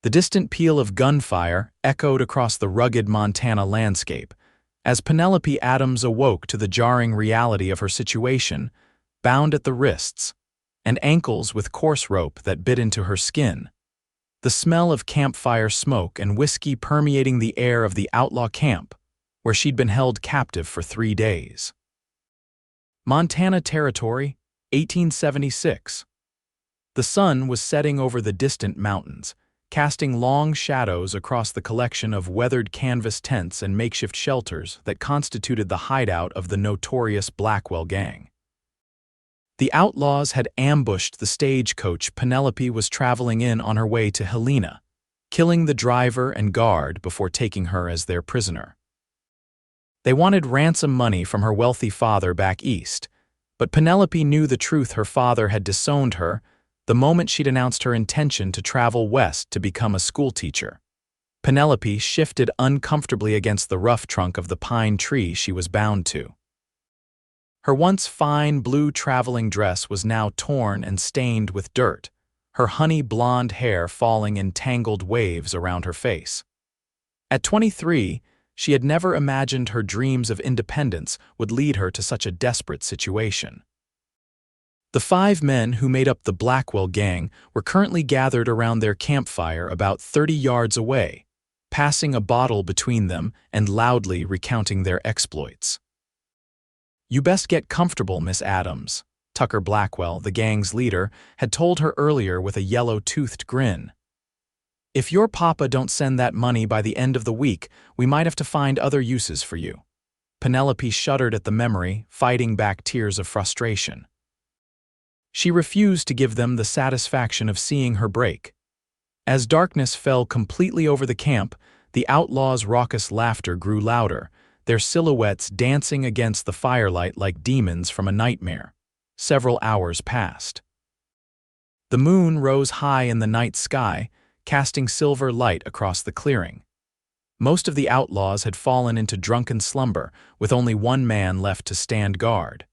The distant peal of gunfire echoed across the rugged Montana landscape as Penelope Adams awoke to the jarring reality of her situation, bound at the wrists and ankles with coarse rope that bit into her skin. The smell of campfire smoke and whiskey permeating the air of the outlaw camp, where she'd been held captive for 3 days. Montana Territory, 1876. The sun was setting over the distant mountains, casting long shadows across the collection of weathered canvas tents and makeshift shelters that constituted the hideout of the notorious Blackwell Gang. The Outlaws had ambushed the stagecoach Penelope was traveling in on her way to Helena, killing the driver and guard before taking her as their prisoner. They wanted ransom money from her wealthy father back east, but Penelope knew the truth. Her father had disowned her the moment she'd announced her intention to travel west to become a schoolteacher. Penelope shifted uncomfortably against the rough trunk of the pine tree she was bound to. Her once fine blue traveling dress was now torn and stained with dirt, her honey blonde hair falling in tangled waves around her face. At 23, she had never imagined her dreams of independence would lead her to such a desperate situation. The 5 men who made up the Blackwell Gang were currently gathered around their campfire about 30 yards away, passing a bottle between them and loudly recounting their exploits. "You best get comfortable, Miss Adams," Tucker Blackwell, the gang's leader, had told her earlier with a yellow-toothed grin. "If your papa don't send that money by the end of the week, we might have to find other uses for you." Penelope shuddered at the memory, fighting back tears of frustration. She refused to give them the satisfaction of seeing her break. As darkness fell completely over the camp, the outlaws' raucous laughter grew louder, their silhouettes dancing against the firelight like demons from a nightmare. Several hours passed. The moon rose high in the night sky, casting silver light across the clearing. Most of the outlaws had fallen into drunken slumber, with only one man left to stand guard.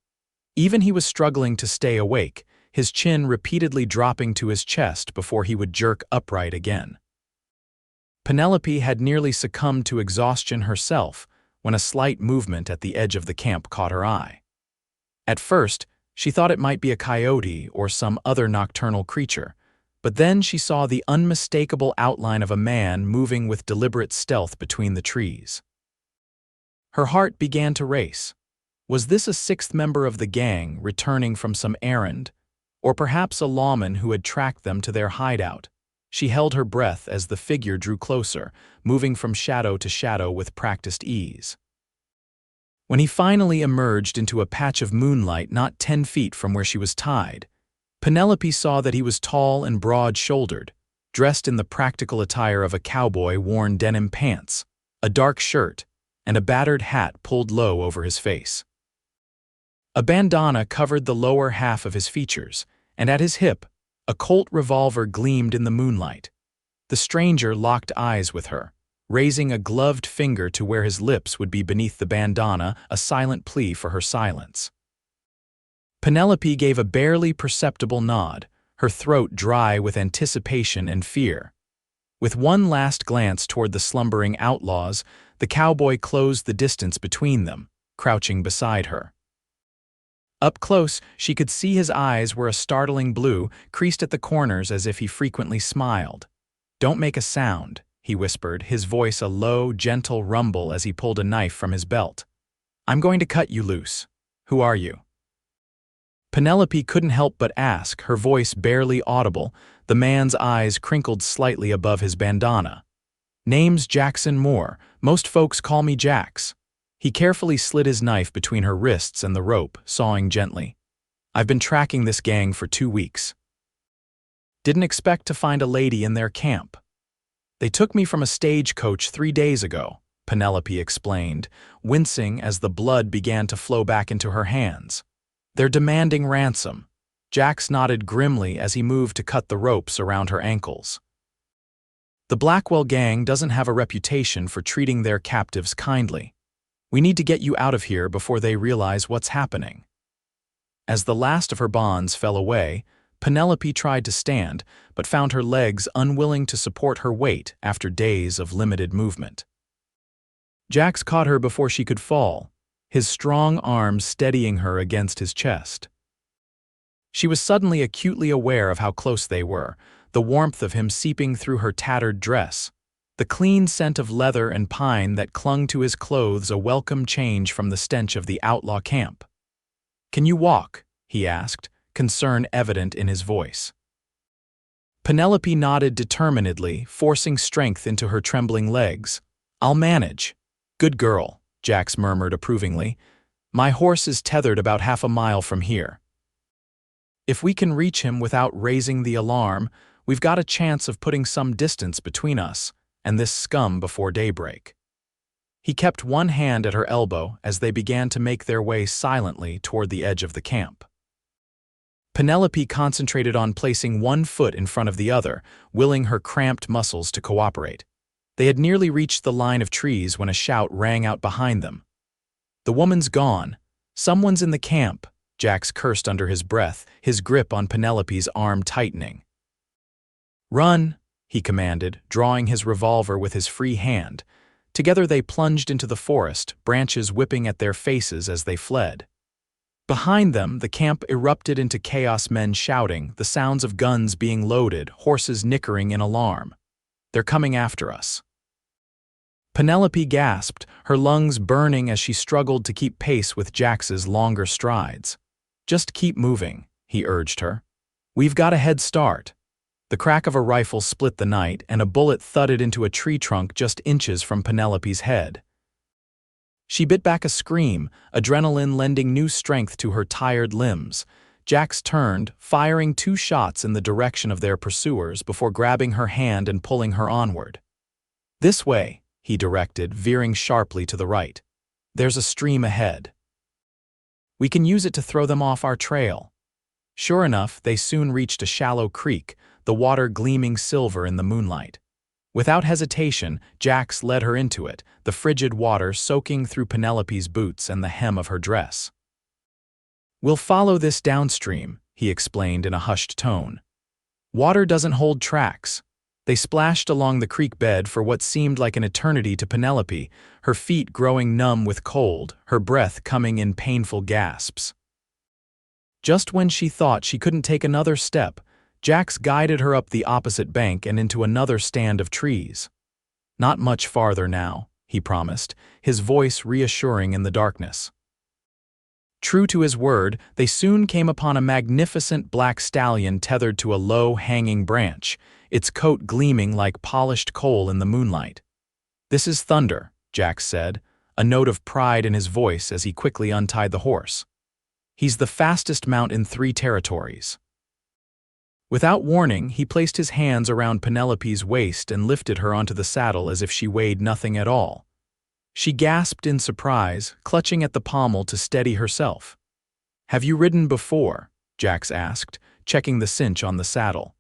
Even he was struggling to stay awake, his chin repeatedly dropping to his chest before he would jerk upright again. Penelope had nearly succumbed to exhaustion herself when a slight movement at the edge of the camp caught her eye. At first, she thought it might be a coyote or some other nocturnal creature, but then she saw the unmistakable outline of a man moving with deliberate stealth between the trees. Her heart began to race. Was this a 6th member of the gang returning from some errand, or perhaps a lawman who had tracked them to their hideout? She held her breath as the figure drew closer, moving from shadow to shadow with practiced ease. When he finally emerged into a patch of moonlight not 10 feet from where she was tied, Penelope saw that he was tall and broad-shouldered, dressed in the practical attire of a cowboy, worn denim pants, a dark shirt, and a battered hat pulled low over his face. A bandana covered the lower half of his features, and at his hip, a Colt revolver gleamed in the moonlight. The stranger locked eyes with her, raising a gloved finger to where his lips would be beneath the bandana, a silent plea for her silence. Penelope gave a barely perceptible nod, her throat dry with anticipation and fear. With one last glance toward the slumbering outlaws, the cowboy closed the distance between them, crouching beside her. Up close, she could see his eyes were a startling blue, creased at the corners as if he frequently smiled. "Don't make a sound," he whispered, his voice a low, gentle rumble as he pulled a knife from his belt. "I'm going to cut you loose. Who are you?" Penelope couldn't help but ask, her voice barely audible, the man's eyes crinkled slightly above his bandana. "Name's Jax Moore. Most folks call me Jax." He carefully slid his knife between her wrists and the rope, sawing gently. "I've been tracking this gang for 2 weeks. Didn't expect to find a lady in their camp. They took me from a stagecoach 3 days ago," Penelope explained, wincing as the blood began to flow back into her hands. "They're demanding ransom." Jax nodded grimly as he moved to cut the ropes around her ankles. "The Blackwell Gang doesn't have a reputation for treating their captives kindly. We need to get you out of here before they realize what's happening." As the last of her bonds fell away, Penelope tried to stand, but found her legs unwilling to support her weight after days of limited movement. Jax caught her before she could fall, his strong arms steadying her against his chest. She was suddenly acutely aware of how close they were, the warmth of him seeping through her tattered dress, the clean scent of leather and pine that clung to his clothes, a welcome change from the stench of the outlaw camp. "Can you walk?" he asked, concern evident in his voice. Penelope nodded determinedly, forcing strength into her trembling legs. "I'll manage." "Good girl," Jax murmured approvingly. "My horse is tethered about half a mile from here. If we can reach him without raising the alarm, we've got a chance of putting some distance between us and this scum before daybreak." He kept one hand at her elbow as they began to make their way silently toward the edge of the camp. Penelope concentrated on placing one foot in front of the other, willing her cramped muscles to cooperate. They had nearly reached the line of trees when a shout rang out behind them. "The woman's gone. Someone's in the camp," Jax cursed under his breath, his grip on Penelope's arm tightening. "Run," he commanded, drawing his revolver with his free hand. Together they plunged into the forest, branches whipping at their faces as they fled. Behind them, the camp erupted into chaos, men shouting, the sounds of guns being loaded, horses nickering in alarm. "They're coming after us." Penelope gasped, her lungs burning as she struggled to keep pace with Jax's longer strides. "Just keep moving," he urged her. "We've got a head start." The crack of a rifle split the night, and a bullet thudded into a tree trunk just inches from Penelope's head. She bit back a scream, adrenaline lending new strength to her tired limbs. Jax turned, firing 2 shots in the direction of their pursuers before grabbing her hand and pulling her onward. "This way," he directed, veering sharply to the right. "There's a stream ahead. We can use it to throw them off our trail." Sure enough, they soon reached a shallow creek, the water gleaming silver in the moonlight. Without hesitation, Jax led her into it, the frigid water soaking through Penelope's boots and the hem of her dress. "We'll follow this downstream," he explained in a hushed tone. "Water doesn't hold tracks." They splashed along the creek bed for what seemed like an eternity to Penelope, her feet growing numb with cold, her breath coming in painful gasps. Just when she thought she couldn't take another step, Jax guided her up the opposite bank and into another stand of trees. "Not much farther now," he promised, his voice reassuring in the darkness. True to his word, they soon came upon a magnificent black stallion tethered to a low, hanging branch, its coat gleaming like polished coal in the moonlight. "This is Thunder," Jax said, a note of pride in his voice as he quickly untied the horse. "He's the fastest mount in 3 territories." Without warning, he placed his hands around Penelope's waist and lifted her onto the saddle as if she weighed nothing at all. She gasped in surprise, clutching at the pommel to steady herself. "Have you ridden before?" Jax asked, checking the cinch on the saddle.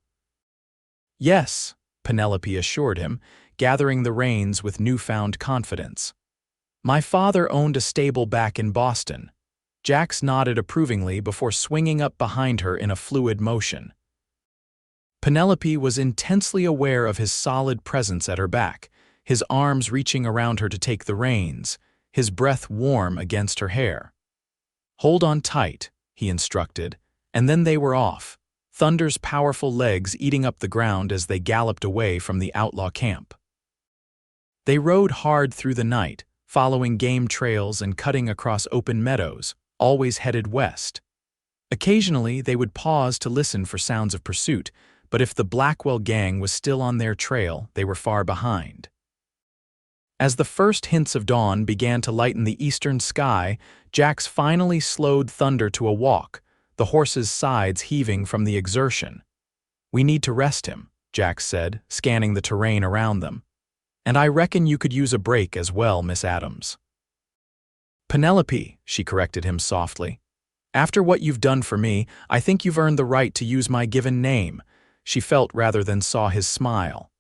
"Yes," Penelope assured him, gathering the reins with newfound confidence. "My father owned a stable back in Boston." Jax nodded approvingly before swinging up behind her in a fluid motion. Penelope was intensely aware of his solid presence at her back, his arms reaching around her to take the reins, his breath warm against her hair. "Hold on tight," he instructed, and then they were off, Thunder's powerful legs eating up the ground as they galloped away from the outlaw camp. They rode hard through the night, following game trails and cutting across open meadows, always headed west. Occasionally, they would pause to listen for sounds of pursuit, but if the Blackwell Gang was still on their trail, they were far behind. As the first hints of dawn began to lighten the eastern sky, Jax finally slowed Thunder to a walk, the horse's sides heaving from the exertion. "We need to rest him," Jax said, scanning the terrain around them. "And I reckon you could use a break as well, Miss Adams." "Penelope," she corrected him softly. "After what you've done for me, I think you've earned the right to use my given name." She felt rather than saw his smile.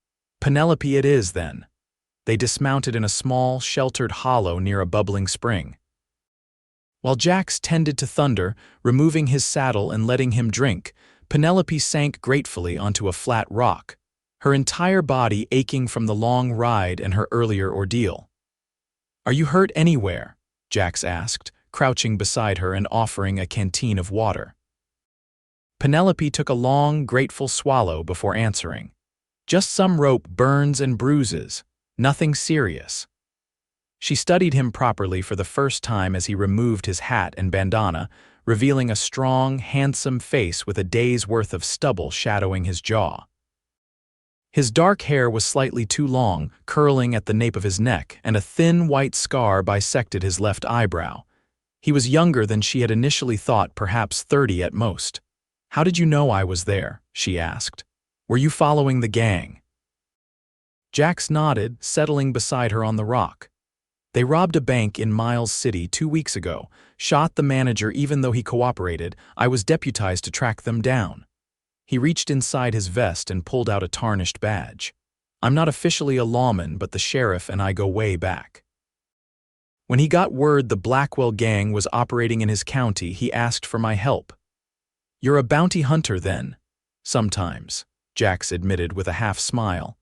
"Penelope it is, then." They dismounted in a small, sheltered hollow near a bubbling spring. While Jax tended to Thunder, removing his saddle and letting him drink, Penelope sank gratefully onto a flat rock, her entire body aching from the long ride and her earlier ordeal. "Are you hurt anywhere?" Jax asked, crouching beside her and offering a canteen of water. Penelope took a long, grateful swallow before answering. "Just some rope burns and bruises, nothing serious." She studied him properly for the first time as he removed his hat and bandana, revealing a strong, handsome face with a day's worth of stubble shadowing his jaw. His dark hair was slightly too long, curling at the nape of his neck, and a thin white scar bisected his left eyebrow. He was younger than she had initially thought, perhaps 30 at most. "How did you know I was there?" she asked. "Were you following the gang?" Jax nodded, settling beside her on the rock. "They robbed a bank in Miles City 2 weeks ago, shot the manager even though he cooperated. I was deputized to track them down." He reached inside his vest and pulled out a tarnished badge. "I'm not officially a lawman, but the sheriff and I go way back." When he got word the Blackwell Gang was operating in his county, he asked for my help. "You're a bounty hunter, then?" "Sometimes," Jax admitted with a half-smile.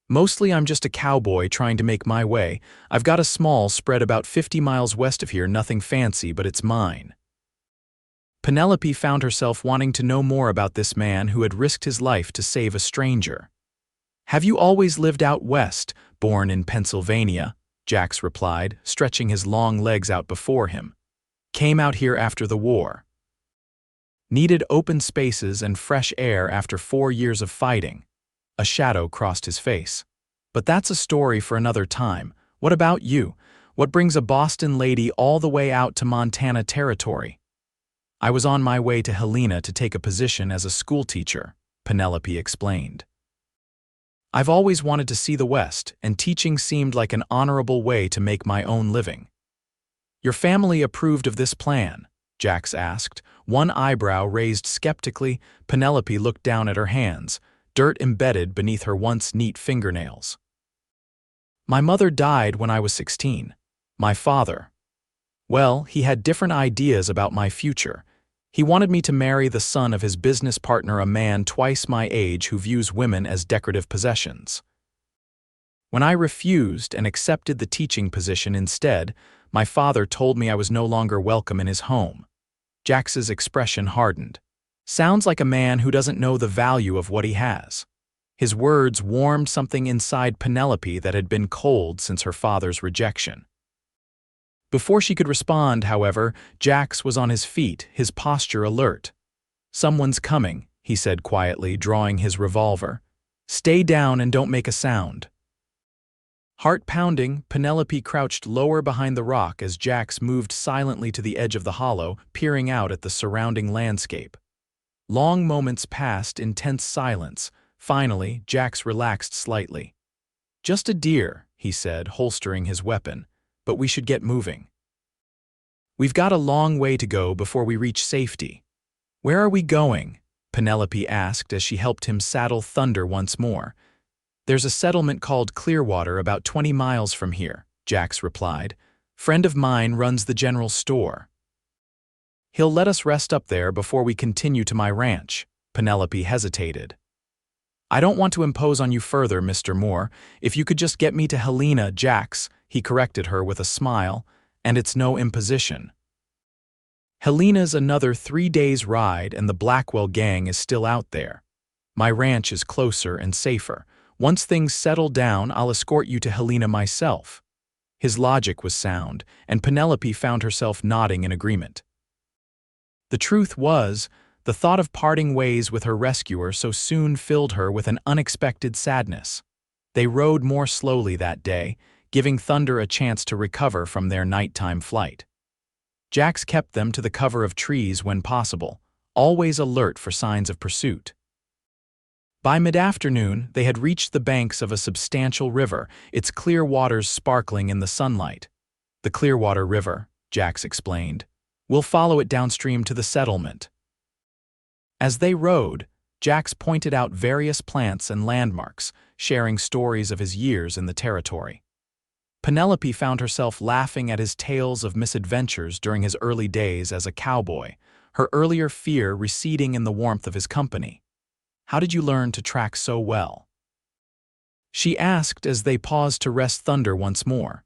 "Mostly I'm just a cowboy trying to make my way. I've got a small spread about 50 miles west of here, nothing fancy, but it's mine." Penelope found herself wanting to know more about this man who had risked his life to save a stranger. "Have you always lived out west, born in Pennsylvania?" Jax replied, stretching his long legs out before him. "Came out here after the war. Needed open spaces and fresh air after 4 years of fighting." A shadow crossed his face. "But that's a story for another time. What about you? What brings a Boston lady all the way out to Montana territory?" "I was on my way to Helena to take a position as a schoolteacher," Penelope explained. "I've always wanted to see the West, and teaching seemed like an honorable way to make my own living." "Your family approved of this plan?" Jax asked, one eyebrow raised skeptically. Penelope looked down at her hands, dirt embedded beneath her once neat fingernails. "My mother died when I was 16. My father, well, he had different ideas about my future. He wanted me to marry the son of his business partner, a man twice my age who views women as decorative possessions. When I refused and accepted the teaching position instead, my father told me I was no longer welcome in his home." Jax's expression hardened. "Sounds like a man who doesn't know the value of what he has." His words warmed something inside Penelope that had been cold since her father's rejection. Before she could respond, however, Jax was on his feet, his posture alert. "Someone's coming," he said quietly, drawing his revolver. "Stay down and don't make a sound." Heart pounding, Penelope crouched lower behind the rock as Jax moved silently to the edge of the hollow, peering out at the surrounding landscape. Long moments passed in tense silence. Finally, Jax relaxed slightly. "Just a deer," he said, holstering his weapon. "But we should get moving. We've got a long way to go before we reach safety." "Where are we going?" Penelope asked as she helped him saddle Thunder once more. "There's a settlement called Clearwater about 20 miles from here," Jax replied. "Friend of mine runs the general store. He'll let us rest up there before we continue to my ranch." Penelope hesitated. "I don't want to impose on you further, Mr. Moore. If you could just get me to Helena, Jax," he corrected her with a smile, "and it's no imposition. Helena's another 3 days' ride and the Blackwell Gang is still out there. My ranch is closer and safer. Once things settle down, I'll escort you to Helena myself." His logic was sound, and Penelope found herself nodding in agreement. The truth was, the thought of parting ways with her rescuer so soon filled her with an unexpected sadness. They rode more slowly that day, giving Thunder a chance to recover from their nighttime flight. Jax kept them to the cover of trees when possible, always alert for signs of pursuit. By mid-afternoon, they had reached the banks of a substantial river, its clear waters sparkling in the sunlight. "The Clearwater River," Jax explained. "We'll follow it downstream to the settlement." As they rode, Jax pointed out various plants and landmarks, sharing stories of his years in the territory. Penelope found herself laughing at his tales of misadventures during his early days as a cowboy, her earlier fear receding in the warmth of his company. "How did you learn to track so well?" she asked as they paused to rest thunder once more.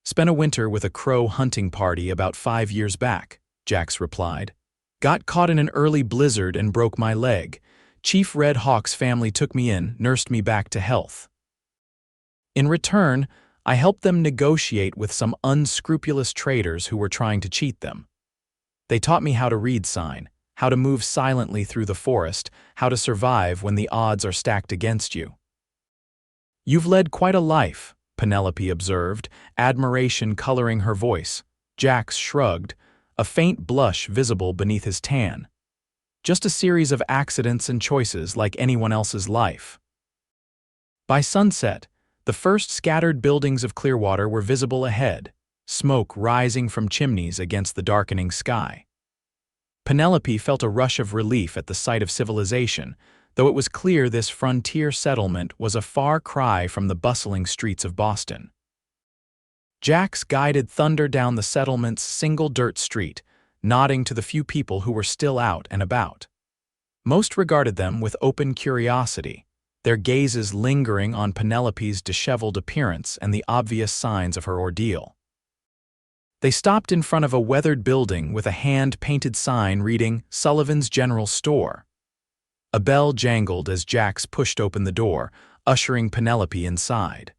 "Spent a winter with a crow hunting party about 5 years back," Jax replied. "Got caught in an early blizzard and broke my leg. Chief Red Hawk's family took me in, nursed me back to health. In return, I helped them negotiate with some unscrupulous traders who were trying to cheat them. They taught me how to read sign, how to move silently through the forest, how to survive when the odds are stacked against you." "You've led quite a life," Penelope observed, admiration coloring her voice. Jax shrugged, a faint blush visible beneath his tan. "Just a series of accidents and choices like anyone else's life." By sunset, the first scattered buildings of Clearwater were visible ahead, smoke rising from chimneys against the darkening sky. Penelope felt a rush of relief at the sight of civilization, though it was clear this frontier settlement was a far cry from the bustling streets of Boston. Jax guided thunder down the settlement's single dirt street, nodding to the few people who were still out and about. Most regarded them with open curiosity, their gazes lingering on Penelope's disheveled appearance and the obvious signs of her ordeal. They stopped in front of a weathered building with a hand-painted sign reading Sullivan's General Store. A bell jangled as Jax pushed open the door, ushering Penelope inside.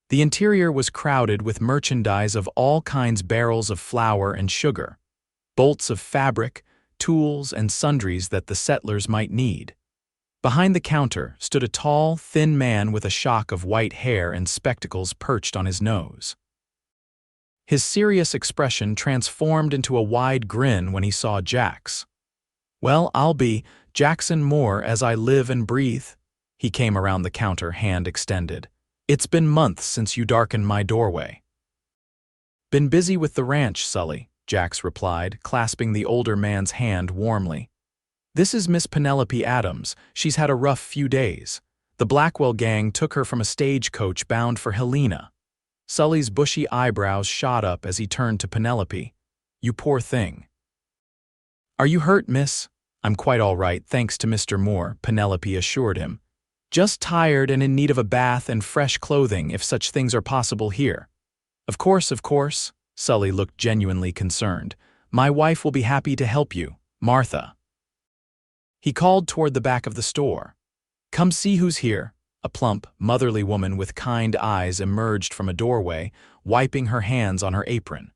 The interior was crowded with merchandise of all kinds: barrels of flour and sugar, bolts of fabric, tools, and sundries that the settlers might need. Behind the counter stood a tall, thin man with a shock of white hair and spectacles perched on his nose. His serious expression transformed into a wide grin when he saw Jax. "Well, I'll be Jax Moore as I live and breathe." He came around the counter, hand extended. "It's been months since you darkened my doorway." "Been busy with the ranch, Sully," Jax replied, clasping the older man's hand warmly. "This is Miss Penelope Adams. She's had a rough few days. The Blackwell Gang took her from a stagecoach bound for Helena." Sully's bushy eyebrows shot up as he turned to Penelope. "You poor thing." "Are you hurt, miss?" "I'm quite all right, thanks to Mr. Moore," Penelope assured him. "Just tired and in need of a bath and fresh clothing, if such things are possible here." Of course," Sully looked genuinely concerned. "My wife will be happy to help you, Martha." He called toward the back of the store. "Come see who's here." A plump, motherly woman with kind eyes emerged from a doorway, wiping her hands on her apron.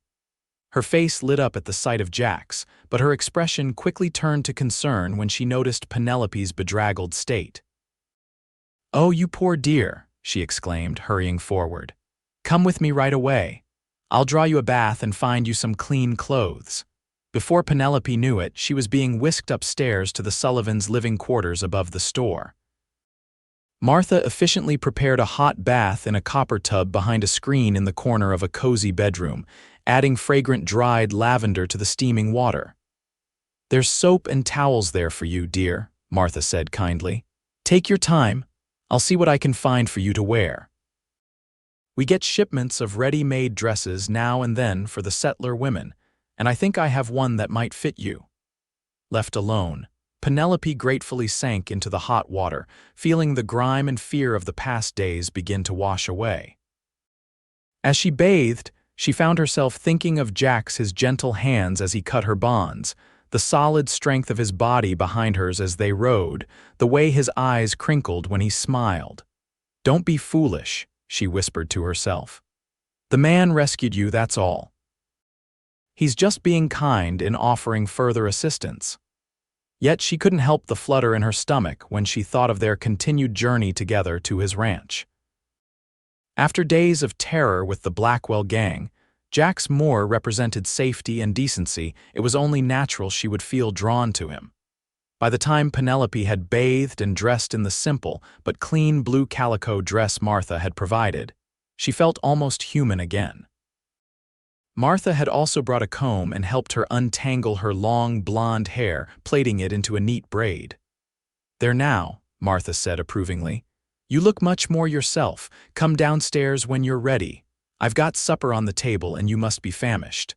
Her face lit up at the sight of Jax, but her expression quickly turned to concern when she noticed Penelope's bedraggled state. "Oh, you poor dear," she exclaimed, hurrying forward. "Come with me right away. I'll draw you a bath and find you some clean clothes." Before Penelope knew it, she was being whisked upstairs to the Sullivans' living quarters above the store. Martha efficiently prepared a hot bath in a copper tub behind a screen in the corner of a cozy bedroom, adding fragrant dried lavender to the steaming water. "There's soap and towels there for you, dear," Martha said kindly. "Take your time. I'll see what I can find for you to wear. We get shipments of ready-made dresses now and then for the settler women, and I think I have one that might fit you." Left alone, Penelope gratefully sank into the hot water, feeling the grime and fear of the past days begin to wash away. As she bathed, she found herself thinking of Jax, his gentle hands as he cut her bonds, the solid strength of his body behind hers as they rode, the way his eyes crinkled when he smiled. "Don't be foolish," she whispered to herself. "The man rescued you, that's all. He's just being kind in offering further assistance." Yet she couldn't help the flutter in her stomach when she thought of their continued journey together to his ranch. After days of terror with the Blackwell Gang, Jax Moore represented safety and decency. It was only natural she would feel drawn to him. By the time Penelope had bathed and dressed in the simple but clean blue calico dress Martha had provided, she felt almost human again. Martha had also brought a comb and helped her untangle her long blonde hair, plaiting it into a neat braid. "There now," Martha said approvingly. "You look much more yourself. Come downstairs when you're ready. I've got supper on the table and you must be famished."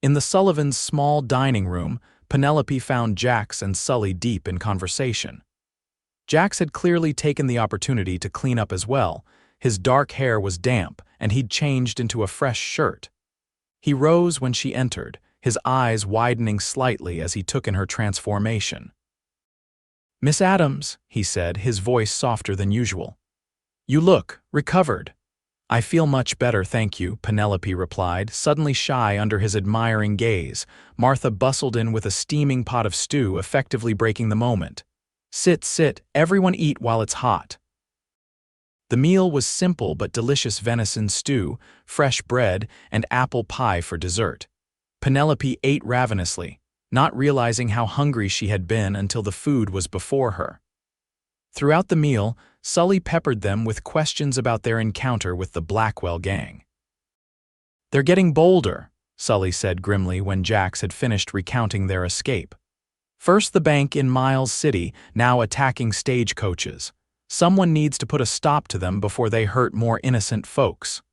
In the Sullivans' small dining room, Penelope found Jax and Sully deep in conversation. Jax had clearly taken the opportunity to clean up as well. His dark hair was damp, and he'd changed into a fresh shirt. He rose when she entered, his eyes widening slightly as he took in her transformation. "Miss Adams," he said, his voice softer than usual. "You look recovered." "I feel much better, thank you," Penelope replied, suddenly shy under his admiring gaze. Martha bustled in with a steaming pot of stew, effectively breaking the moment. "Sit, sit, everyone eat while it's hot." The meal was simple but delicious: venison stew, fresh bread, and apple pie for dessert. Penelope ate ravenously, not realizing how hungry she had been until the food was before her. Throughout the meal, Sully peppered them with questions about their encounter with the Blackwell Gang. "They're getting bolder," Sully said grimly when Jax had finished recounting their escape. "First the bank in Miles City, now attacking stagecoaches. Someone needs to put a stop to them before they hurt more innocent folks."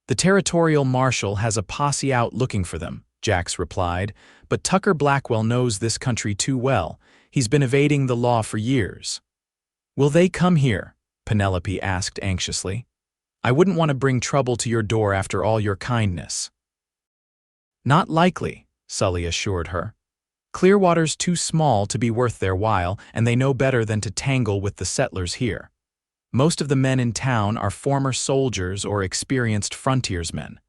"The territorial marshal has a posse out looking for them," Jax replied, "but Tucker Blackwell knows this country too well. He's been evading the law for years." "Will they come here?" Penelope asked anxiously. "I wouldn't want to bring trouble to your door after all your kindness." "Not likely," Sully assured her. "Clearwater's too small to be worth their while, and they know better than to tangle with the settlers here. Most of the men in town are former soldiers or experienced frontiersmen."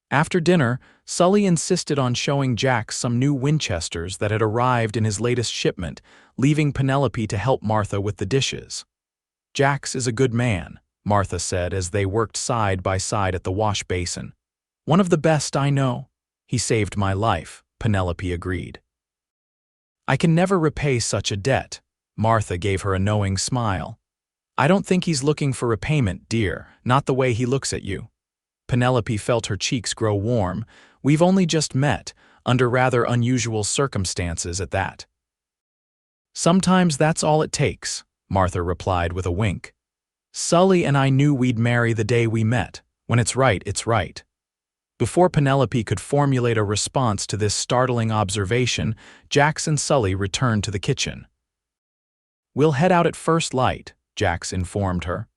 After dinner, Sully insisted on showing Jax some new Winchesters that had arrived in his latest shipment, leaving Penelope to help Martha with the dishes. "Jax is a good man," Martha said as they worked side by side at the wash basin. "One of the best I know." "He saved my life," Penelope agreed. "I can never repay such a debt." Martha gave her a knowing smile. "I don't think he's looking for repayment, dear, not the way he looks at you." Penelope felt her cheeks grow warm. "We've only just met, under rather unusual circumstances at that." "Sometimes that's all it takes," Martha replied with a wink. "Sully and I knew we'd marry the day we met. When it's right, it's right." Before Penelope could formulate a response to this startling observation, Jax and Sully returned to the kitchen. "We'll head out at first light," Jax informed her.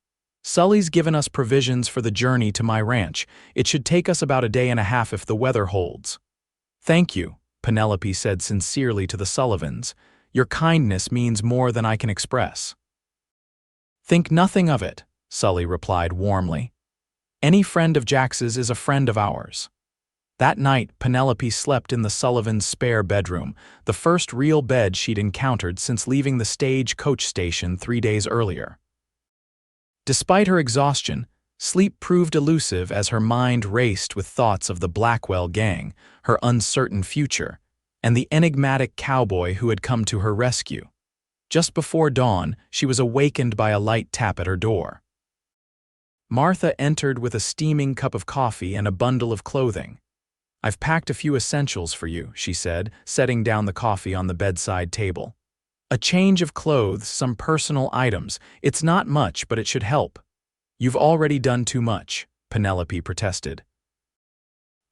"Sully's given us provisions for the journey to my ranch. It should take us about a day and a half if the weather holds." "Thank you," Penelope said sincerely to the Sullivans. "Your kindness means more than I can express." "Think nothing of it," Sully replied warmly. "Any friend of Jax's is a friend of ours." That night, Penelope slept in the Sullivans' spare bedroom, the first real bed she'd encountered since leaving the stage-coach station 3 days earlier. Despite her exhaustion, sleep proved elusive as her mind raced with thoughts of the Blackwell Gang, her uncertain future, and the enigmatic cowboy who had come to her rescue. Just before dawn, she was awakened by a light tap at her door. Martha entered with a steaming cup of coffee and a bundle of clothing. "I've packed a few essentials for you," she said, setting down the coffee on the bedside table. "A change of clothes, some personal items. It's not much, but it should help." "You've already done too much," Penelope protested.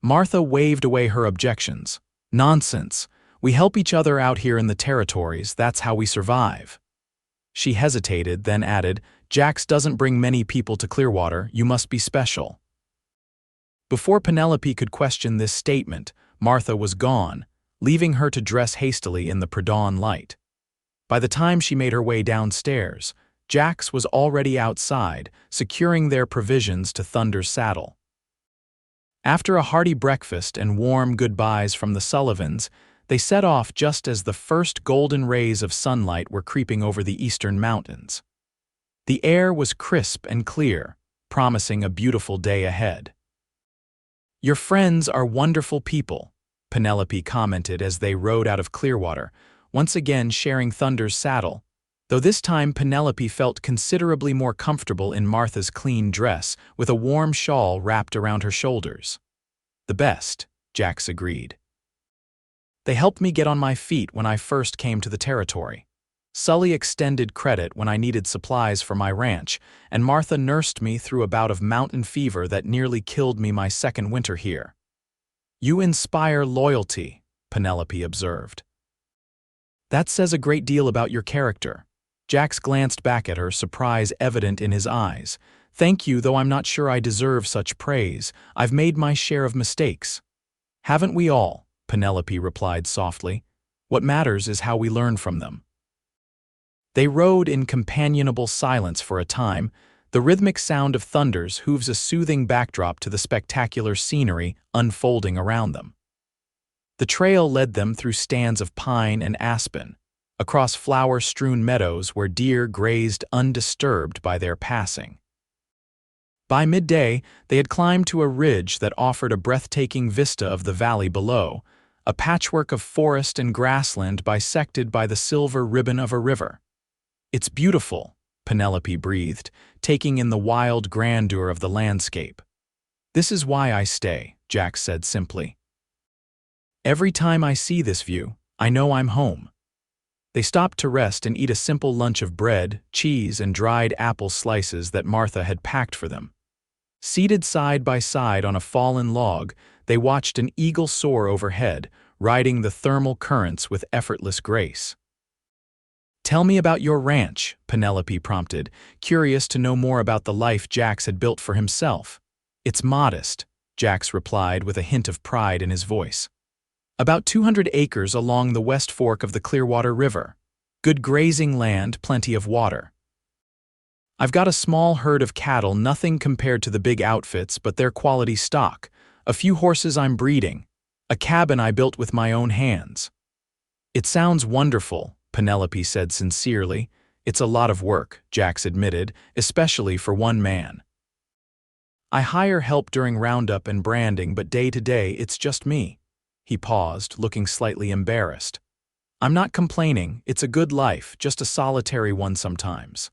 Martha waved away her objections. "Nonsense. We help each other out here in the territories, that's how we survive." She hesitated, then added, "Jax doesn't bring many people to Clearwater, you must be special." Before Penelope could question this statement, Martha was gone, leaving her to dress hastily in the pre-dawn light. By the time she made her way downstairs, Jax was already outside, securing their provisions to Thunder's saddle. After a hearty breakfast and warm goodbyes from the Sullivans, they set off just as the first golden rays of sunlight were creeping over the eastern mountains. The air was crisp and clear, promising a beautiful day ahead. "Your friends are wonderful people," Penelope commented as they rode out of Clearwater, once again sharing Thunder's saddle, though this time Penelope felt considerably more comfortable in Martha's clean dress, with a warm shawl wrapped around her shoulders. "The best," Jax agreed. "They helped me get on my feet when I first came to the territory. Sully extended credit when I needed supplies for my ranch, and Martha nursed me through a bout of mountain fever that nearly killed me my second winter here." You inspire loyalty, Penelope observed. That says a great deal about your character. Jax glanced back at her, surprise evident in his eyes. Thank you, though I'm not sure I deserve such praise. I've made my share of mistakes. Haven't we all? Penelope replied softly. What matters is how we learn from them. They rode in companionable silence for a time. The rhythmic sound of thunders hooves a soothing backdrop to the spectacular scenery unfolding around them. The trail led them through stands of pine and aspen, across flower-strewn meadows where deer grazed undisturbed by their passing. By midday, they had climbed to a ridge that offered a breathtaking vista of the valley below, a patchwork of forest and grassland bisected by the silver ribbon of a river. It's beautiful, Penelope breathed, taking in the wild grandeur of the landscape. This is why I stay, Jax said simply. Every time I see this view, I know I'm home. They stopped to rest and eat a simple lunch of bread, cheese, and dried apple slices that Martha had packed for them. Seated side by side on a fallen log, they watched an eagle soar overhead, riding the thermal currents with effortless grace. Tell me about your ranch, Penelope prompted, curious to know more about the life Jax had built for himself. It's modest, Jax replied with a hint of pride in his voice. About 200 acres along the west fork of the Clearwater River. Good grazing land, plenty of water. I've got a small herd of cattle, nothing compared to the big outfits, but they're quality stock. A few horses I'm breeding. A cabin I built with my own hands. It sounds wonderful, Penelope said sincerely. It's a lot of work, Jax admitted, especially for one man. I hire help during roundup and branding, but day to day it's just me. He paused, looking slightly embarrassed. I'm not complaining, it's a good life, just a solitary one sometimes.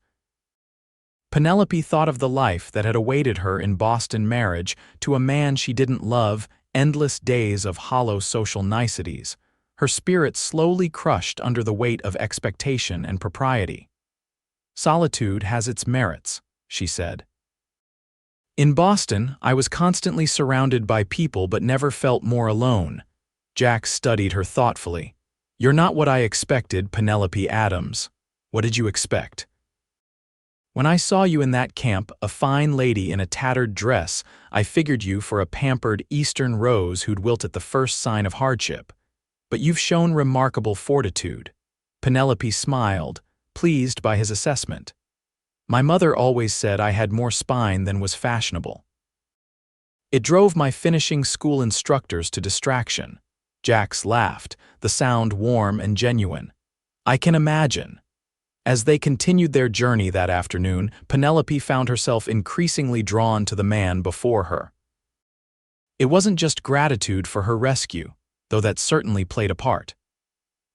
Penelope thought of the life that had awaited her in Boston marriage to a man she didn't love, endless days of hollow social niceties. Her spirit slowly crushed under the weight of expectation and propriety. Solitude has its merits, she said. In Boston, I was constantly surrounded by people but never felt more alone. Jax studied her thoughtfully. You're not what I expected, Penelope Adams. What did you expect? When I saw you in that camp, a fine lady in a tattered dress, I figured you for a pampered Eastern rose who'd wilt at the first sign of hardship. But you've shown remarkable fortitude. Penelope smiled, pleased by his assessment. My mother always said I had more spine than was fashionable. It drove my finishing school instructors to distraction. Jax laughed, the sound warm and genuine. I can imagine. As they continued their journey that afternoon, Penelope found herself increasingly drawn to the man before her. It wasn't just gratitude for her rescue, though that certainly played a part.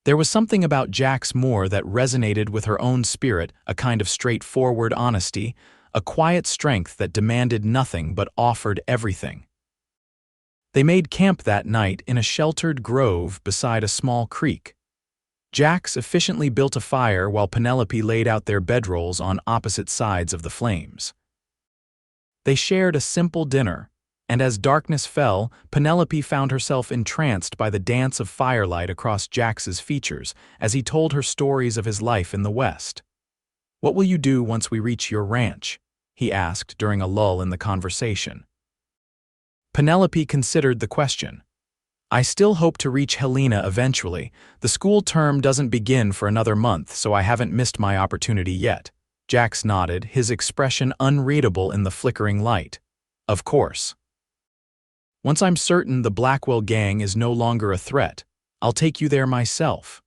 There was something about Jax Moore that resonated with her own spirit, a kind of straightforward honesty, a quiet strength that demanded nothing but offered everything. They made camp that night in a sheltered grove beside a small creek. Jax efficiently built a fire while Penelope laid out their bedrolls on opposite sides of the flames. They shared a simple dinner, and as darkness fell, Penelope found herself entranced by the dance of firelight across Jax's features as he told her stories of his life in the West. What will you do once we reach your ranch? He asked during a lull in the conversation. Penelope considered the question. I still hope to reach Helena eventually. The school term doesn't begin for another month, so I haven't missed my opportunity yet. Jax nodded, his expression unreadable in the flickering light. Of course. Once I'm certain the Blackwell Gang is no longer a threat, I'll take you there myself.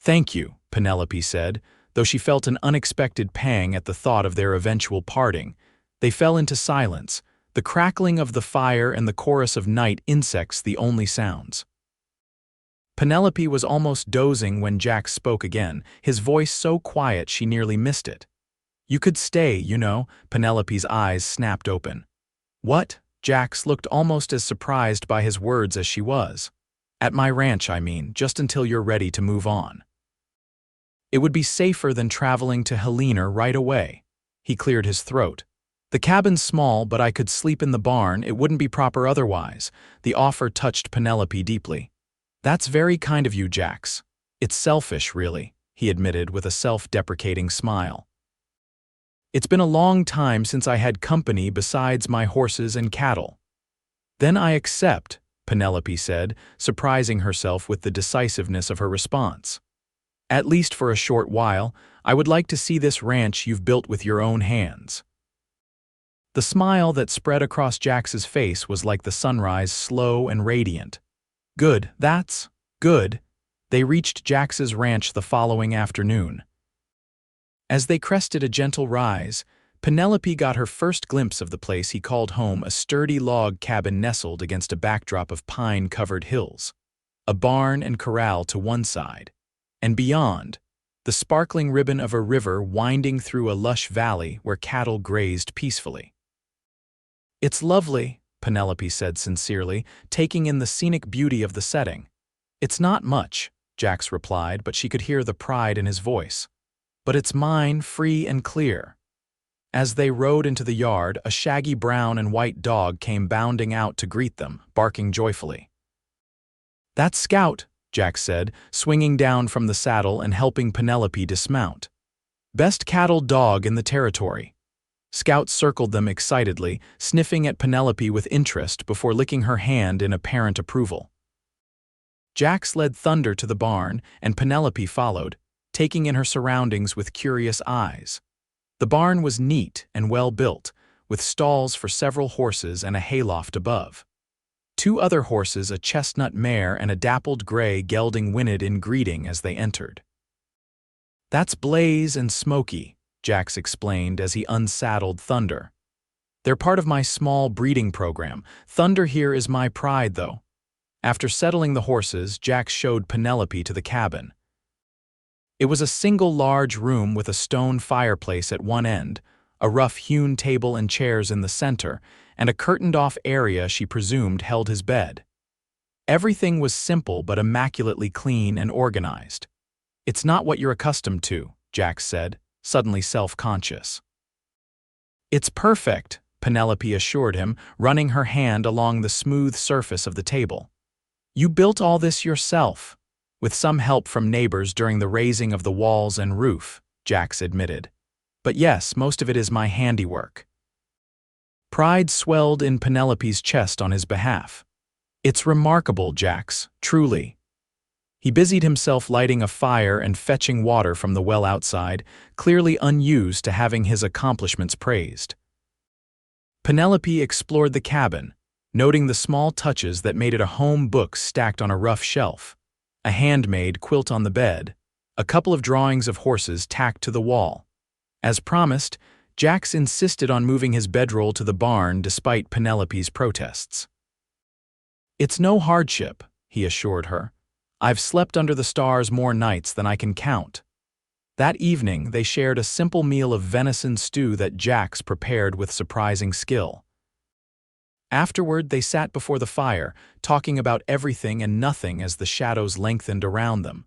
Thank you, Penelope said, though she felt an unexpected pang at the thought of their eventual parting. They fell into silence, the crackling of the fire and the chorus of night insects the only sounds. Penelope was almost dozing when Jax spoke again, his voice so quiet she nearly missed it. You could stay, you know, Penelope's eyes snapped open. What? Jax looked almost as surprised by his words as she was. At my ranch, I mean, just until you're ready to move on. It would be safer than traveling to Helena right away. He cleared his throat. The cabin's small, but I could sleep in the barn. It wouldn't be proper otherwise. The offer touched Penelope deeply. That's very kind of you, Jax. It's selfish, really, he admitted with a self-deprecating smile. It's been a long time since I had company besides my horses and cattle. Then I accept, Penelope said, surprising herself with the decisiveness of her response. At least for a short while, I would like to see this ranch you've built with your own hands. The smile that spread across Jax's face was like the sunrise, slow and radiant. Good, that's good. They reached Jax's ranch the following afternoon. As they crested a gentle rise, Penelope got her first glimpse of the place he called home, a sturdy log cabin nestled against a backdrop of pine-covered hills. A barn and corral to one side. And beyond, the sparkling ribbon of a river winding through a lush valley where cattle grazed peacefully. It's lovely, Penelope said sincerely, taking in the scenic beauty of the setting. It's not much, Jax replied, but she could hear the pride in his voice. But it's mine, free and clear. As they rode into the yard, a shaggy brown and white dog came bounding out to greet them, barking joyfully. That's Scout, Jax said, swinging down from the saddle and helping Penelope dismount. Best cattle dog in the territory. Scout circled them excitedly, sniffing at Penelope with interest before licking her hand in apparent approval. Jax led Thunder to the barn, and Penelope followed, taking in her surroundings with curious eyes. The barn was neat and well built, with stalls for several horses and a hayloft above. 2 other horses, a chestnut mare and a dappled gray gelding, whinnied in greeting as they entered. That's Blaze and Smoky, Jax explained as he unsaddled Thunder. They're part of my small breeding program. Thunder here is my pride, though. After settling the horses, Jax showed Penelope to the cabin. It was a single large room with a stone fireplace at one end, a rough-hewn table and chairs in the center, and a curtained-off area she presumed held his bed. Everything was simple but immaculately clean and organized. It's not what you're accustomed to, Jax said, suddenly self-conscious. It's perfect, Penelope assured him, running her hand along the smooth surface of the table. You built all this yourself, with some help from neighbors during the raising of the walls and roof, Jax admitted. But yes, most of it is my handiwork. Pride swelled in Penelope's chest on his behalf. It's remarkable, Jax, truly. He busied himself lighting a fire and fetching water from the well outside, clearly unused to having his accomplishments praised. Penelope explored the cabin, noting the small touches that made it a home book stacked on a rough shelf, a handmade quilt on the bed, a couple of drawings of horses tacked to the wall. As promised, Jax insisted on moving his bedroll to the barn despite Penelope's protests. It's no hardship, he assured her. I've slept under the stars more nights than I can count. That evening, they shared a simple meal of venison stew that Jax prepared with surprising skill. Afterward, they sat before the fire, talking about everything and nothing as the shadows lengthened around them.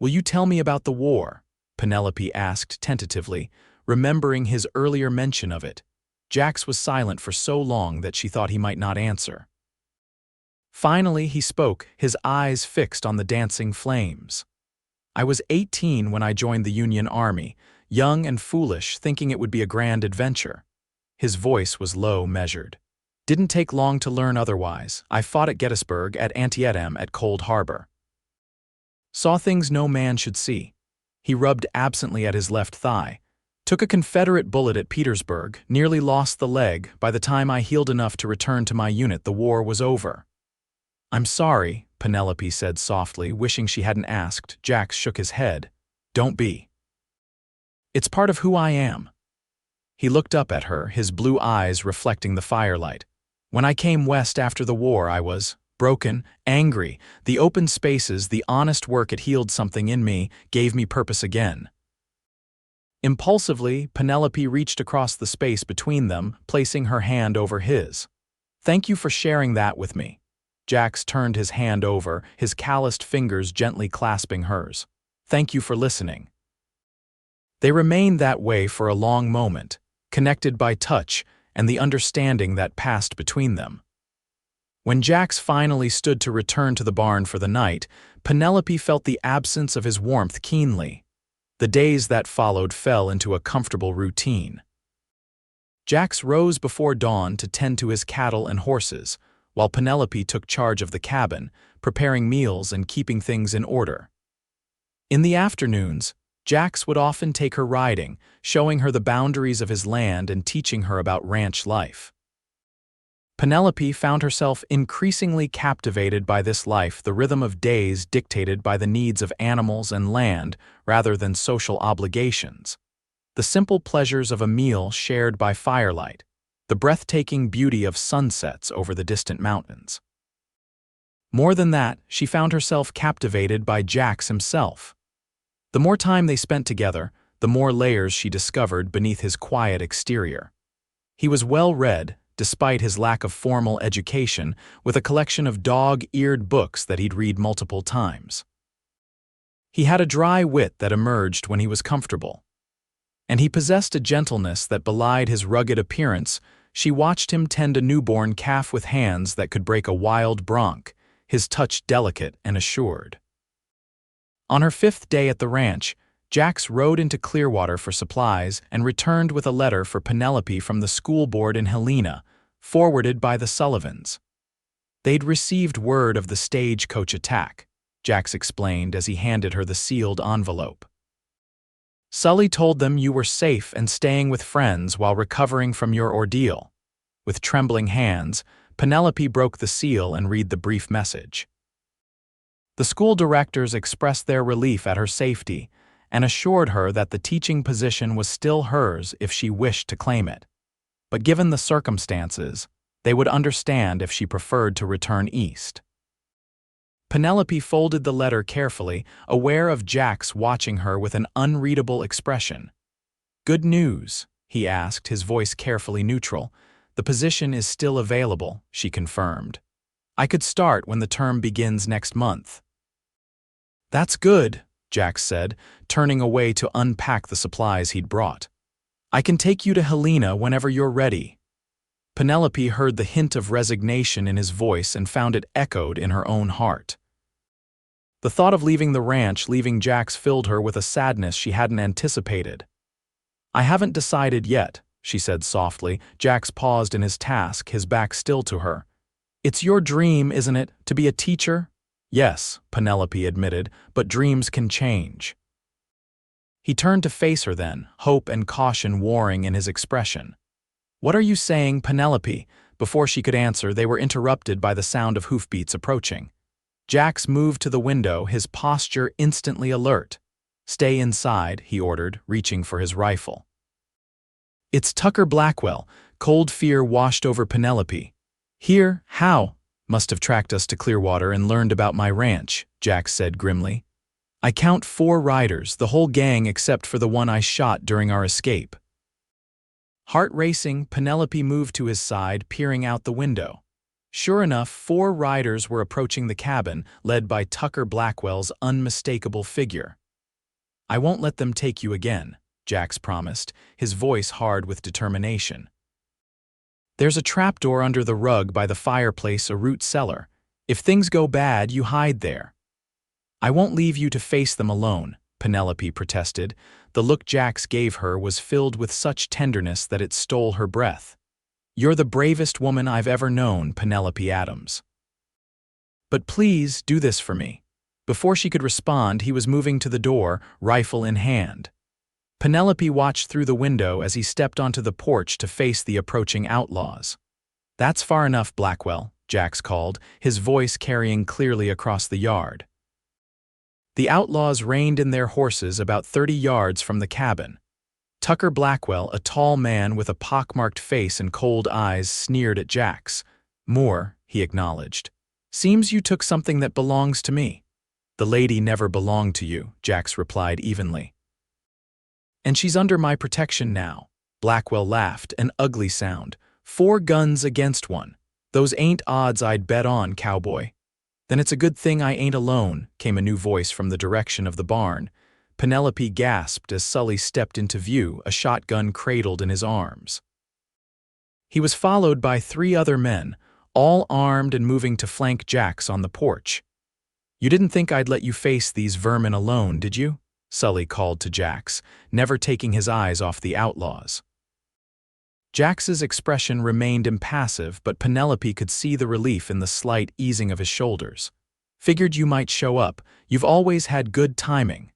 Will you tell me about the war? Penelope asked tentatively, remembering his earlier mention of it. Jax was silent for so long that she thought he might not answer. Finally, he spoke, his eyes fixed on the dancing flames. I was 18 when I joined the Union Army, young and foolish, thinking it would be a grand adventure. His voice was low, measured. Didn't take long to learn otherwise. I fought at Gettysburg, at Antietam, at Cold Harbor. Saw things no man should see. He rubbed absently at his left thigh. Took a Confederate bullet at Petersburg, nearly lost the leg. By the time I healed enough to return to my unit, the war was over. I'm sorry, Penelope said softly, wishing she hadn't asked. Jax shook his head. Don't be. It's part of who I am. He looked up at her, his blue eyes reflecting the firelight. When I came west after the war, I was broken, angry. The open spaces, the honest work, it healed something in me, gave me purpose again. Impulsively, Penelope reached across the space between them, placing her hand over his. Thank you for sharing that with me. Jax turned his hand over, his calloused fingers gently clasping hers. Thank you for listening. They remained that way for a long moment, connected by touch and the understanding that passed between them. When Jax finally stood to return to the barn for the night, Penelope felt the absence of his warmth keenly. The days that followed fell into a comfortable routine. Jax rose before dawn to tend to his cattle and horses, while Penelope took charge of the cabin, preparing meals and keeping things in order. In the afternoons, Jax would often take her riding, showing her the boundaries of his land and teaching her about ranch life. Penelope found herself increasingly captivated by this life, the rhythm of days dictated by the needs of animals and land rather than social obligations. The simple pleasures of a meal shared by firelight, the breathtaking beauty of sunsets over the distant mountains. More than that, she found herself captivated by Jax himself. The more time they spent together, the more layers she discovered beneath his quiet exterior. He was well-read, despite his lack of formal education, with a collection of dog-eared books that he'd read multiple times. He had a dry wit that emerged when he was comfortable. And he possessed a gentleness that belied his rugged appearance. She watched him tend a newborn calf with hands that could break a wild bronc, his touch delicate and assured. On her 5th day at the ranch, Jax rode into Clearwater for supplies and returned with a letter for Penelope from the school board in Helena, forwarded by the Sullivans. They'd received word of the stagecoach attack, Jax explained as he handed her the sealed envelope. Sully told them you were safe and staying with friends while recovering from your ordeal. With trembling hands, Penelope broke the seal and read the brief message. The school directors expressed their relief at her safety and assured her that the teaching position was still hers if she wished to claim it. But given the circumstances, they would understand if she preferred to return east. Penelope folded the letter carefully, aware of Jax watching her with an unreadable expression. "Good news," he asked, his voice carefully neutral. "The position is still available," she confirmed. "I could start when the term begins next month." "That's good," Jax said, turning away to unpack the supplies he'd brought. "I can take you to Helena whenever you're ready." Penelope heard the hint of resignation in his voice and found it echoed in her own heart. The thought of leaving the ranch, leaving Jax, filled her with a sadness she hadn't anticipated. "I haven't decided yet," she said softly. Jax paused in his task, his back still to her. "It's your dream, isn't it, to be a teacher?" "Yes," Penelope admitted, "but dreams can change." He turned to face her then, hope and caution warring in his expression. "What are you saying, Penelope?" Before she could answer, they were interrupted by the sound of hoofbeats approaching. Jax moved to the window, his posture instantly alert. "Stay inside," he ordered, reaching for his rifle. "It's Tucker Blackwell." Cold fear washed over Penelope. "Here? How?" "Must have tracked us to Clearwater and learned about my ranch," Jax said grimly. "I count 4 riders, the whole gang except for the one I shot during our escape." Heart racing, Penelope moved to his side, peering out the window. Sure enough, 4 riders were approaching the cabin, led by Tucker Blackwell's unmistakable figure. "I won't let them take you again," Jax promised, his voice hard with determination. "There's a trapdoor under the rug by the fireplace, a root cellar. If things go bad, you hide there." "I won't leave you to face them alone," Penelope protested. The look Jax gave her was filled with such tenderness that it stole her breath. "You're the bravest woman I've ever known, Penelope Adams. But please, do this for me." Before she could respond, he was moving to the door, rifle in hand. Penelope watched through the window as he stepped onto the porch to face the approaching outlaws. "That's far enough, Blackwell," Jax called, his voice carrying clearly across the yard. The outlaws reined in their horses about 30 yards from the cabin. Tucker Blackwell, a tall man with a pockmarked face and cold eyes, sneered at Jax. "Moore," he acknowledged. "Seems you took something that belongs to me." "The lady never belonged to you," Jax replied evenly. "And she's under my protection now." Blackwell laughed, an ugly sound. 4 guns against 1. Those ain't odds I'd bet on, Cowboy." "Then it's a good thing I ain't alone," came a new voice from the direction of the barn. Penelope gasped as Sully stepped into view, a shotgun cradled in his arms. He was followed by 3 other men, all armed and moving to flank Jax on the porch. "You didn't think I'd let you face these vermin alone, did you?" Sully called to Jax, never taking his eyes off the outlaws. Jax's expression remained impassive, but Penelope could see the relief in the slight easing of his shoulders. "Figured you might show up. You've always had good timing."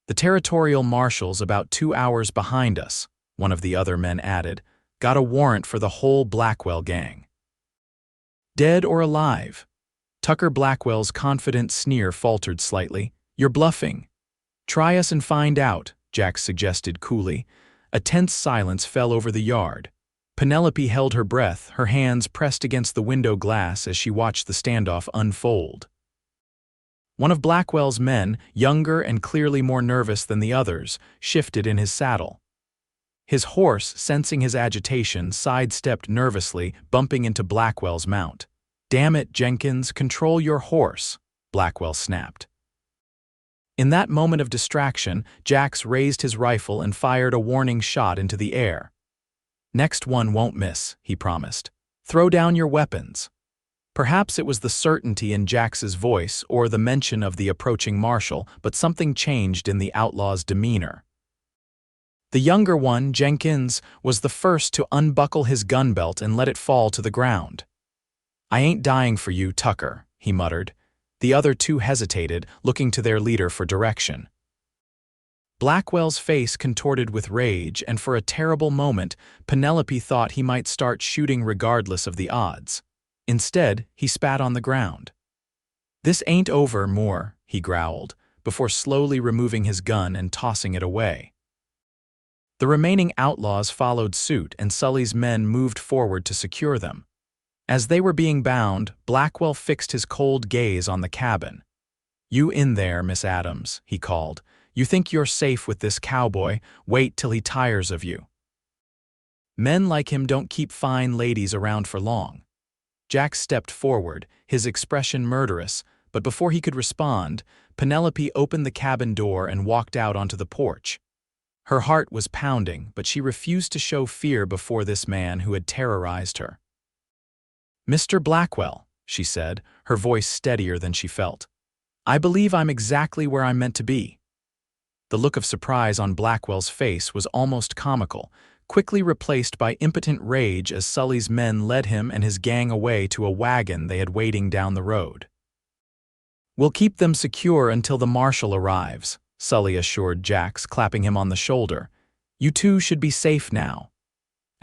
"The territorial marshal's about 2 hours behind us," one of the other men added. "Got a warrant for the whole Blackwell gang." "Dead or alive?" Tucker Blackwell's confident sneer faltered slightly. "You're bluffing." "Try us and find out," Jax suggested coolly. A tense silence fell over the yard. Penelope held her breath, her hands pressed against the window glass as she watched the standoff unfold. One of Blackwell's men, younger and clearly more nervous than the others, shifted in his saddle. His horse, sensing his agitation, sidestepped nervously, bumping into Blackwell's mount. "Damn it, Jenkins, control your horse," Blackwell snapped. In that moment of distraction, Jax raised his rifle and fired a warning shot into the air. "Next one won't miss," he promised. "Throw down your weapons." Perhaps it was the certainty in Jax's voice or the mention of the approaching marshal, but something changed in the outlaw's demeanor. The younger one, Jenkins, was the first to unbuckle his gun belt and let it fall to the ground. "I ain't dying for you, Tucker," he muttered. The other 2 hesitated, looking to their leader for direction. Blackwell's face contorted with rage, and for a terrible moment, Penelope thought he might start shooting regardless of the odds. Instead, he spat on the ground. "This ain't over, Moore," he growled, before slowly removing his gun and tossing it away. The remaining outlaws followed suit, and Sully's men moved forward to secure them. As they were being bound, Blackwell fixed his cold gaze on the cabin. "You in there, Miss Adams," he called. "You think you're safe with this cowboy? Wait till he tires of you." Men like him don't keep fine ladies around for long. Jax stepped forward, his expression murderous, but before he could respond, Penelope opened the cabin door and walked out onto the porch. Her heart was pounding, but she refused to show fear before this man who had terrorized her. "Mr. Blackwell," she said, her voice steadier than she felt. "I believe I'm exactly where I'm meant to be." The look of surprise on Blackwell's face was almost comical, quickly replaced by impotent rage as Sully's men led him and his gang away to a wagon they had waiting down the road. "We'll keep them secure until the marshal arrives," Sully assured Jax, clapping him on the shoulder. "You 2 should be safe now."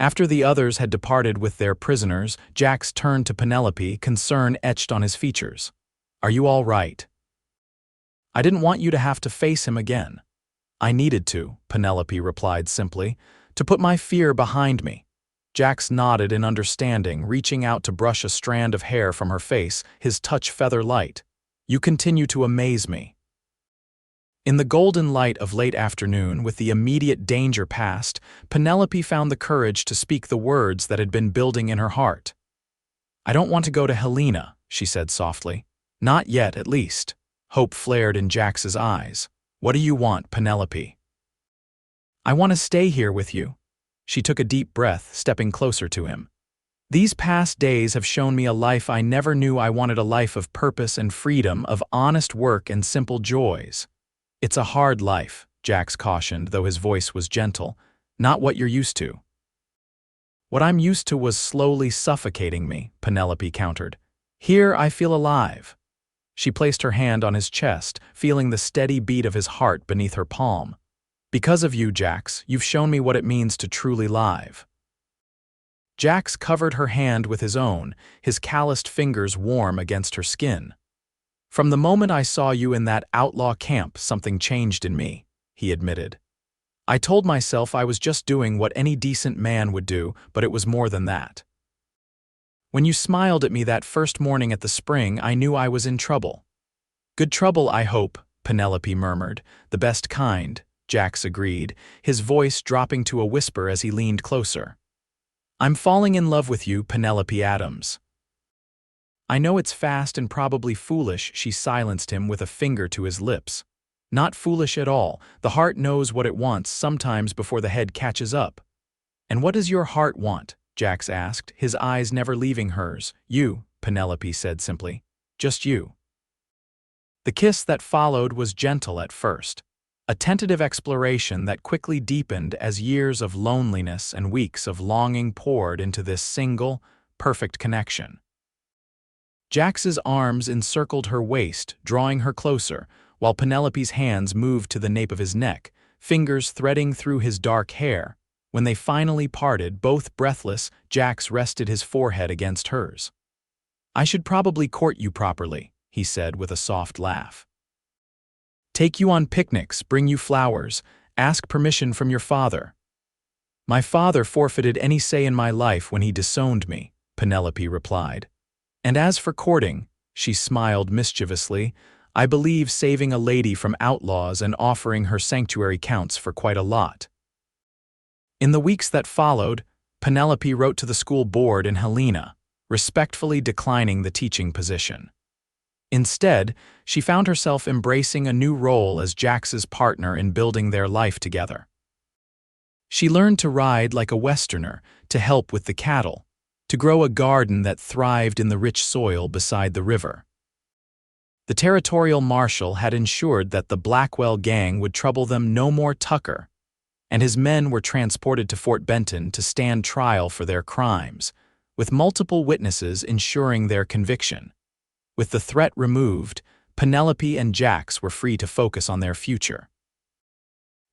After the others had departed with their prisoners, Jax turned to Penelope, concern etched on his features. "Are you all right?" "I didn't want you to have to face him again." "I needed to," Penelope replied simply, "to put my fear behind me." Jax nodded in understanding, reaching out to brush a strand of hair from her face, his touch feather light. "You continue to amaze me." In the golden light of late afternoon, with the immediate danger past, Penelope found the courage to speak the words that had been building in her heart. "I don't want to go to Helena," she said softly. "Not yet, at least." Hope flared in Jax's eyes. "What do you want, Penelope?" "I want to stay here with you." She took a deep breath, stepping closer to him. "These past days have shown me a life I never knew I wanted, a life of purpose and freedom, of honest work and simple joys." "It's a hard life," Jax cautioned, though his voice was gentle. "Not what you're used to." "What I'm used to was slowly suffocating me," Penelope countered. "Here I feel alive." She placed her hand on his chest, feeling the steady beat of his heart beneath her palm. "Because of you, Jax, you've shown me what it means to truly live." Jax covered her hand with his own, his calloused fingers warm against her skin. "From the moment I saw you in that outlaw camp, something changed in me," he admitted. "I told myself I was just doing what any decent man would do, but it was more than that. When you smiled at me that first morning at the spring, I knew I was in trouble." "Good trouble, I hope," Penelope murmured. "The best kind," Jax agreed, his voice dropping to a whisper as he leaned closer. "I'm falling in love with you, Penelope Adams." "I know it's fast and probably foolish," she silenced him with a finger to his lips. Not foolish at all. The heart knows what it wants sometimes before the head catches up. And what does your heart want? Jax asked, his eyes never leaving hers. You, Penelope said simply. Just you. The kiss that followed was gentle at first, a tentative exploration that quickly deepened as years of loneliness and weeks of longing poured into this single, perfect connection. Jax's arms encircled her waist, drawing her closer, while Penelope's hands moved to the nape of his neck, fingers threading through his dark hair. When they finally parted, both breathless, Jax rested his forehead against hers. I should probably court you properly, he said with a soft laugh. Take you on picnics, bring you flowers, ask permission from your father. My father forfeited any say in my life when he disowned me, Penelope replied. And as for courting, she smiled mischievously, I believe saving a lady from outlaws and offering her sanctuary counts for quite a lot. In the weeks that followed, Penelope wrote to the school board in Helena, respectfully declining the teaching position. Instead, she found herself embracing a new role as Jax's partner in building their life together. She learned to ride like a Westerner, to help with the cattle, to grow a garden that thrived in the rich soil beside the river. The territorial marshal had ensured that the Blackwell Gang would trouble them no more. Tucker and his men were transported to Fort Benton to stand trial for their crimes, with multiple witnesses ensuring their conviction. With the threat removed, Penelope and Jax were free to focus on their future.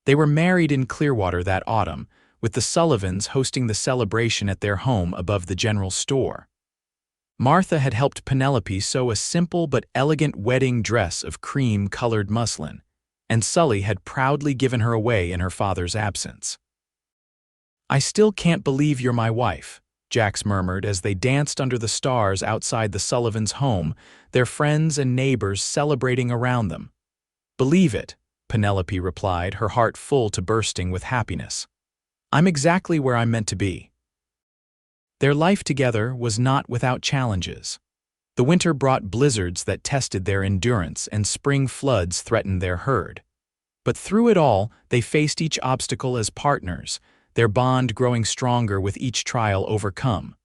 They were married in Clearwater that autumn, with the Sullivans hosting the celebration at their home above the general store. Martha had helped Penelope sew a simple but elegant wedding dress of cream-colored muslin, and Sully had proudly given her away in her father's absence. I still can't believe you're my wife, Jax murmured as they danced under the stars outside the Sullivans' home, their friends and neighbors celebrating around them. Believe it, Penelope replied, her heart full to bursting with happiness. I'm exactly where I'm meant to be. Their life together was not without challenges. The winter brought blizzards that tested their endurance and spring floods threatened their herd. But through it all, they faced each obstacle as partners, their bond growing stronger with each trial overcome.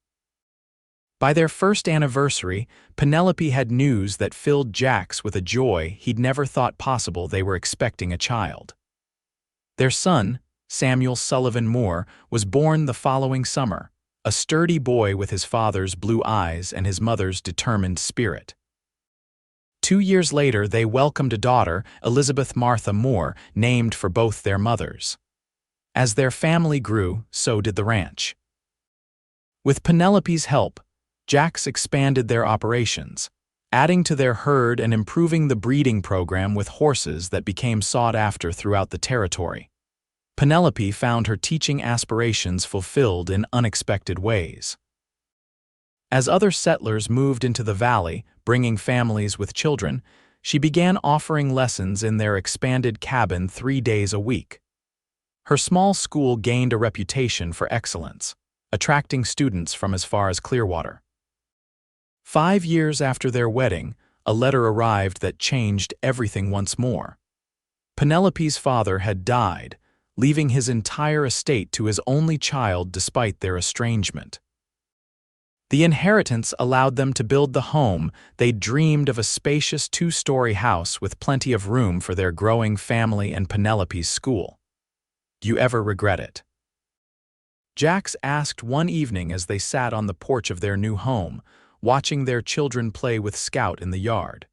By their first anniversary, Penelope had news that filled Jax with a joy he'd never thought possible. They were expecting a child. Their son, Samuel Sullivan Moore, was born the following summer, a sturdy boy with his father's blue eyes and his mother's determined spirit. 2 years later, they welcomed a daughter, Elizabeth Martha Moore, named for both their mothers. As their family grew, so did the ranch. With Penelope's help, Jax expanded their operations, adding to their herd and improving the breeding program with horses that became sought after throughout the territory. Penelope found her teaching aspirations fulfilled in unexpected ways. As other settlers moved into the valley, bringing families with children, she began offering lessons in their expanded cabin 3 days a week. Her small school gained a reputation for excellence, attracting students from as far as Clearwater. 5 years after their wedding, a letter arrived that changed everything once more. Penelope's father had died, leaving his entire estate to his only child despite their estrangement. The inheritance allowed them to build the home they dreamed of, a spacious 2-story house with plenty of room for their growing family and Penelope's school. Do you ever regret it? Jax asked one evening as they sat on the porch of their new home, watching their children play with Scout in the yard.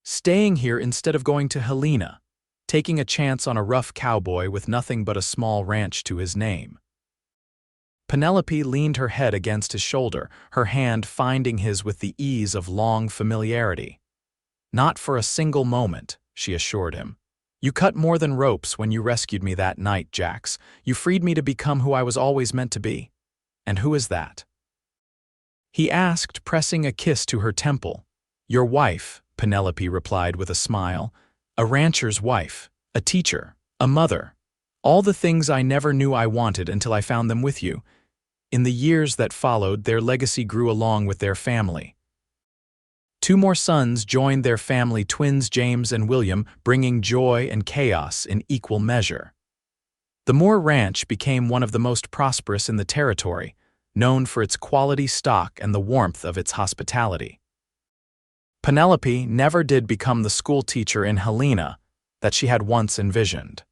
Staying here instead of going to Helena, taking a chance on a rough cowboy with nothing but a small ranch to his name. Penelope leaned her head against his shoulder, her hand finding his with the ease of long familiarity. Not for a single moment, she assured him. You cut more than ropes when you rescued me that night, Jax. You freed me to become who I was always meant to be. And who is that? He asked, pressing a kiss to her temple. Your wife, Penelope replied with a smile. A rancher's wife, a teacher, a mother. All the things I never knew I wanted until I found them with you. In the years that followed, their legacy grew along with their family. Two more sons joined their family, twins James and William, bringing joy and chaos in equal measure. The Moore Ranch became one of the most prosperous in the territory, known for its quality stock and the warmth of its hospitality. Penelope never did become the school teacher in Helena that she had once envisioned.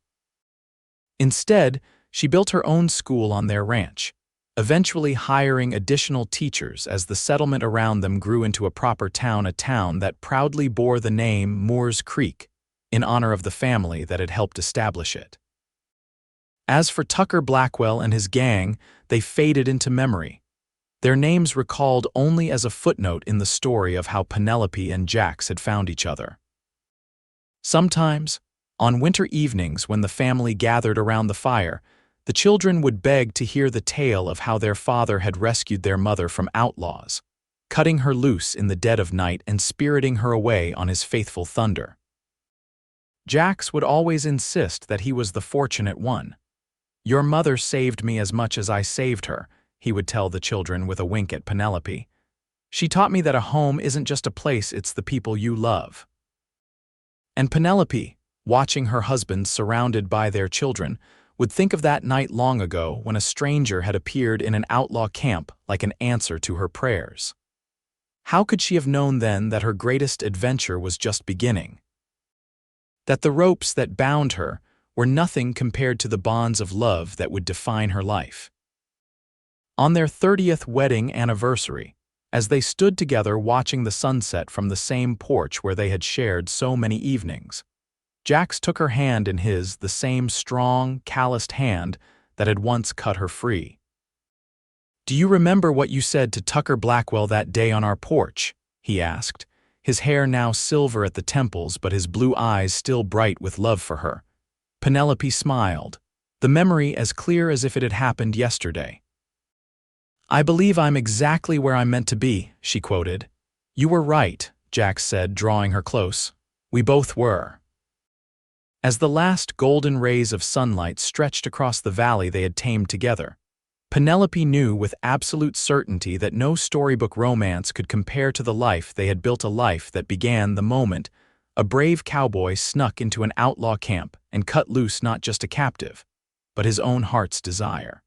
Instead, she built her own school on their ranch, eventually hiring additional teachers as the settlement around them grew into a proper town, a town that proudly bore the name Moore's Creek, in honor of the family that had helped establish it. As for Tucker Blackwell and his gang, they faded into memory, their names recalled only as a footnote in the story of how Penelope and Jax had found each other. Sometimes, on winter evenings when the family gathered around the fire, the children would beg to hear the tale of how their father had rescued their mother from outlaws, cutting her loose in the dead of night and spiriting her away on his faithful thunder. Jax would always insist that he was the fortunate one. "Your mother saved me as much as I saved her," he would tell the children with a wink at Penelope. "She taught me that a home isn't just a place, it's the people you love." And Penelope, watching her husband surrounded by their children, would think of that night long ago when a stranger had appeared in an outlaw camp like an answer to her prayers. How could she have known then that her greatest adventure was just beginning? That the ropes that bound her were nothing compared to the bonds of love that would define her life. On their 30th wedding anniversary, as they stood together watching the sunset from the same porch where they had shared so many evenings, Jax took her hand in his, the same strong, calloused hand that had once cut her free. "Do you remember what you said to Tucker Blackwell that day on our porch?" he asked, his hair now silver at the temples but his blue eyes still bright with love for her. Penelope smiled, the memory as clear as if it had happened yesterday. "I believe I'm exactly where I'm meant to be," she quoted. "You were right," Jax said, drawing her close. "We both were." As the last golden rays of sunlight stretched across the valley they had tamed together, Penelope knew with absolute certainty that no storybook romance could compare to the life they had built, a life that began the moment a brave cowboy snuck into an outlaw camp and cut loose not just a captive, but his own heart's desire.